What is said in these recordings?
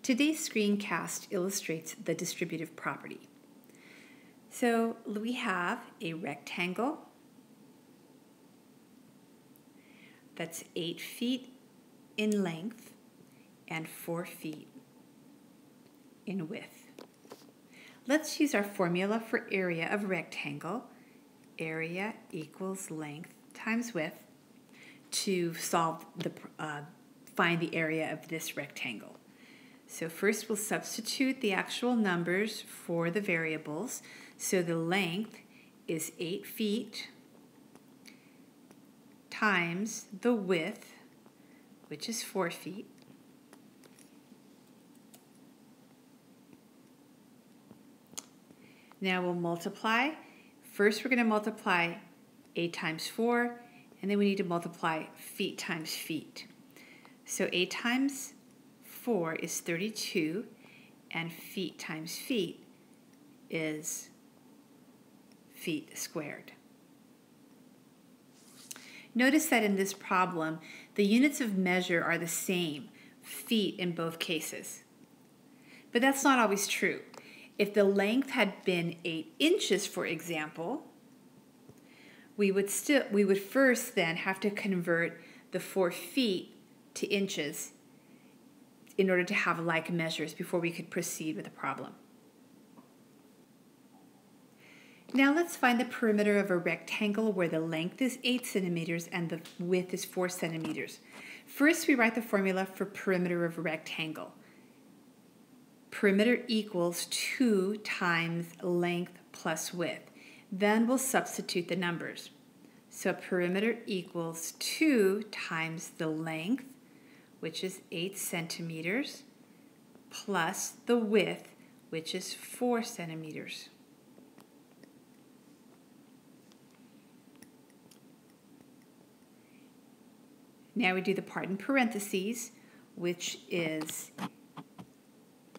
Today's screencast illustrates the distributive property. So we have a rectangle that's 8 feet in length and 4 feet in width. Let's use our formula for area of rectangle, area equals length times width, to find the area of this rectangle. So first we'll substitute the actual numbers for the variables. So the length is 8 feet times the width, which is 4 feet, now we'll multiply. First we're going to multiply 8 times 4, and then we need to multiply feet times feet. So 8 times 4 is 32, and feet times feet is feet squared. Notice that in this problem, the units of measure are the same, feet in both cases. But that's not always true. If the length had been 8 inches, for example, we would first then have to convert the 4 feet to inches in order to have like measures before we could proceed with the problem. Now let's find the perimeter of a rectangle where the length is 8 centimeters and the width is 4 centimeters. First, we write the formula for perimeter of a rectangle. Perimeter equals 2 times length plus width. Then we'll substitute the numbers. So perimeter equals 2 times the length, which is 8 centimeters, plus the width, which is 4 centimeters. Now we do the part in parentheses, which is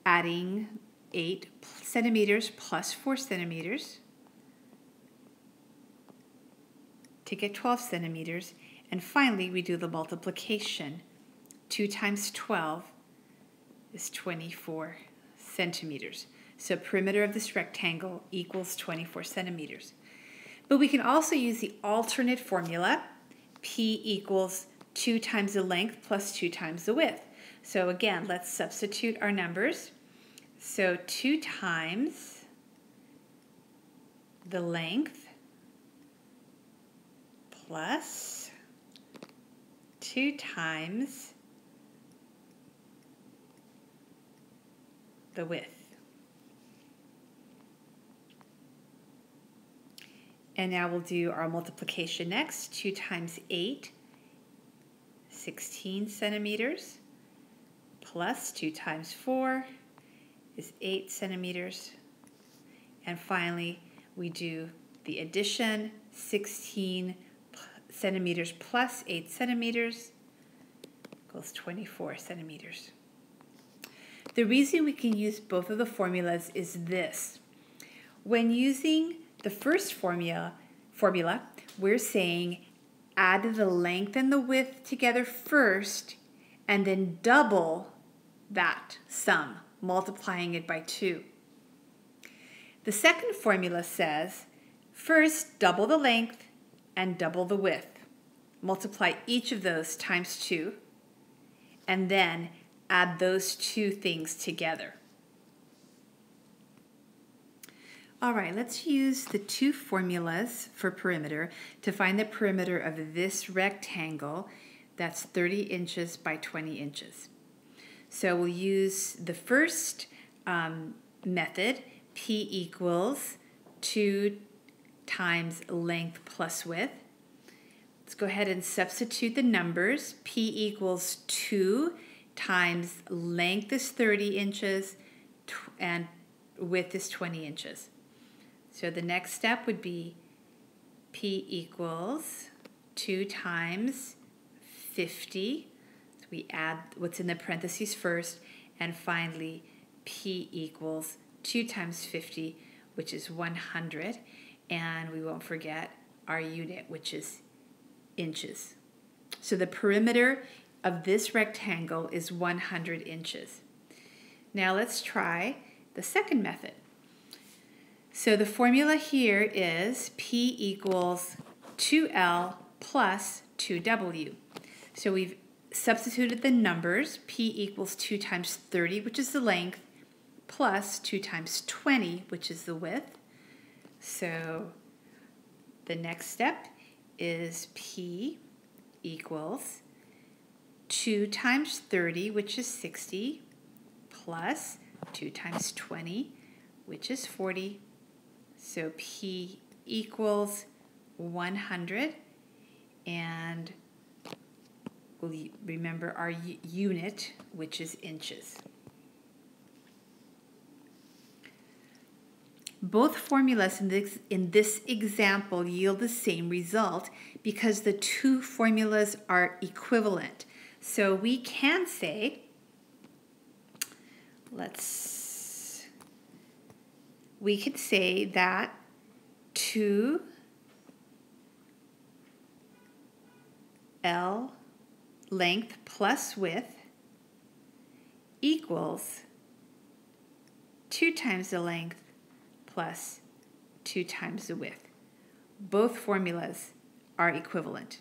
adding 8 centimeters plus 4 centimeters to get 12 centimeters. And finally, we do the multiplication. 2 times 12 is 24 centimeters. So perimeter of this rectangle equals 24 centimeters. But we can also use the alternate formula. P equals 2 times the length plus 2 times the width. So again, let's substitute our numbers. So 2 times the length plus 2 times the width. And now we'll do our multiplication next. 2 times 8, 16 centimeters, plus 2 times 4 is 8 centimeters. And finally, we do the addition, 16 centimeters plus 8 centimeters equals 24 centimeters. The reason we can use both of the formulas is this. When using the first formula, we're saying add the length and the width together first and then double that sum, multiplying it by 2. The second formula says first double the length and double the width. Multiply each of those times 2 and then add those two things together. All right, let's use the two formulas for perimeter to find the perimeter of this rectangle that's 30 inches by 20 inches. So we'll use the first method, P equals 2 times length plus width. Let's go ahead and substitute the numbers. P equals 2 times length is 30 inches and width is 20 inches. So the next step would be P equals 2 times 50. So we add what's in the parentheses first, and finally P equals 2 times 50, which is 100, and we won't forget our unit, which is inches. So the perimeter of this rectangle is 100 inches. Now let's try the second method. So the formula here is P equals 2L plus 2W. So we've substituted the numbers. P equals 2 times 30, which is the length, plus 2 times 20, which is the width. So the next step is P equals 2 times 30, which is 60, plus 2 times 20, which is 40. So P equals 100, and we'll remember our unit, which is inches. Both formulas in this example yield the same result because the two formulas are equivalent. So we can say, we could say that 2L length plus width equals 2 times the length plus 2 times the width. Both formulas are equivalent.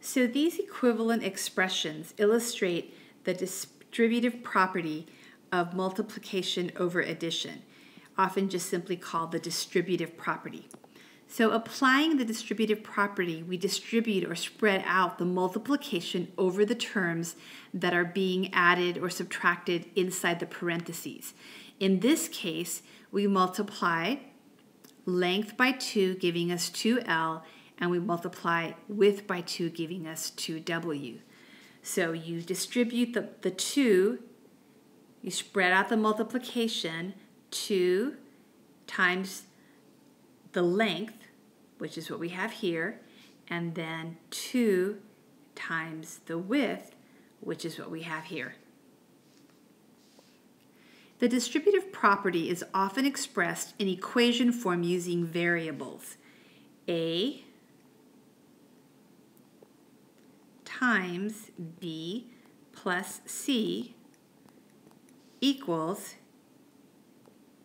So these equivalent expressions illustrate the distributive property of multiplication over addition, often just simply called the distributive property. So applying the distributive property, we distribute or spread out the multiplication over the terms that are being added or subtracted inside the parentheses. In this case, we multiply length by 2, giving us 2L, and we multiply width by 2, giving us 2W. So you distribute the 2, you spread out the multiplication, 2 times the length, which is what we have here, and then 2 times the width, which is what we have here. The distributive property is often expressed in equation form using variables. A times B plus C equals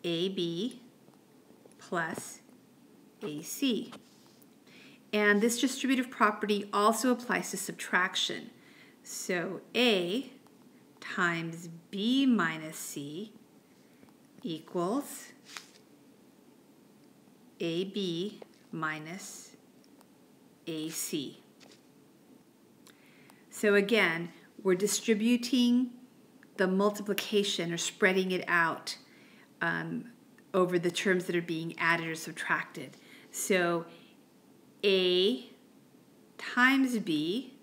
AB plus AC. And this distributive property also applies to subtraction. So A times B minus C equals AB minus AC. So again, we're distributing the multiplication or spreading it out over the terms that are being added or subtracted. So A times B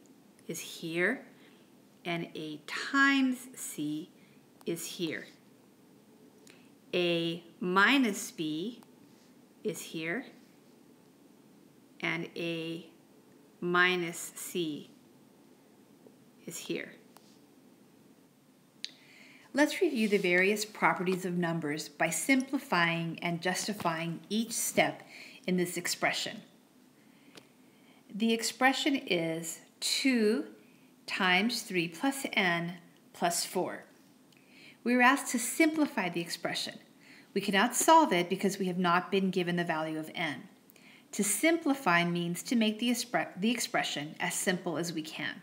is here, and A times C is here. A minus B is here, and A minus C is here. Let's review the various properties of numbers by simplifying and justifying each step in this expression. The expression is 2 times 3 plus n plus 4. We were asked to simplify the expression. We cannot solve it because we have not been given the value of n. To simplify means to make the expression as simple as we can.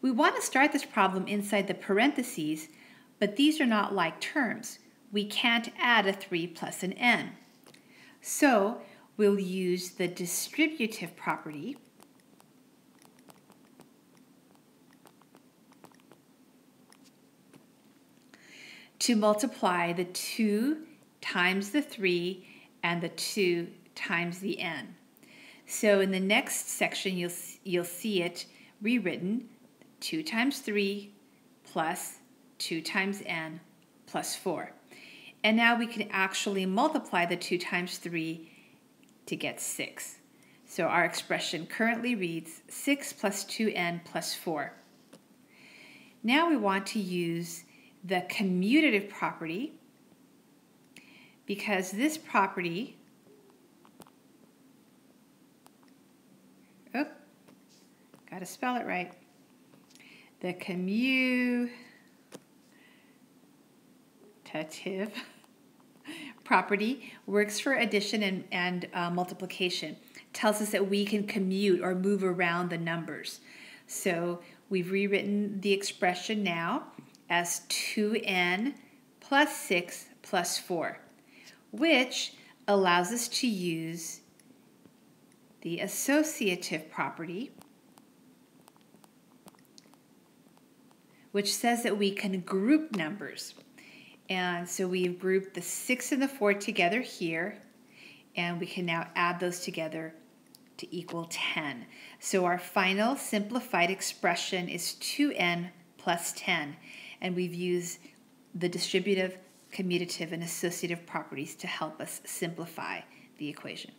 We want to start this problem inside the parentheses, but these are not like terms. We can't add a 3 plus an n. So we'll use the distributive property to multiply the 2 times the 3 and the 2 times the n. So in the next section, you'll see it rewritten, 2 times 3 plus 2 times n plus 4. And now we can actually multiply the 2 times 3 to get 6. So our expression currently reads 6 plus 2n plus 4. Now we want to use the commutative property, because this property, got to spell it right. The commutative property works for addition and multiplication. Tells us that we can commute or move around the numbers. So we've rewritten the expression now as 2n plus 6 plus 4, which allows us to use the associative property, which says that we can group numbers. And so we've grouped the 6 and the 4 together here, and we can now add those together to equal 10. So our final simplified expression is 2n plus 10, and we've used the distributive, commutative, and associative properties to help us simplify the equation.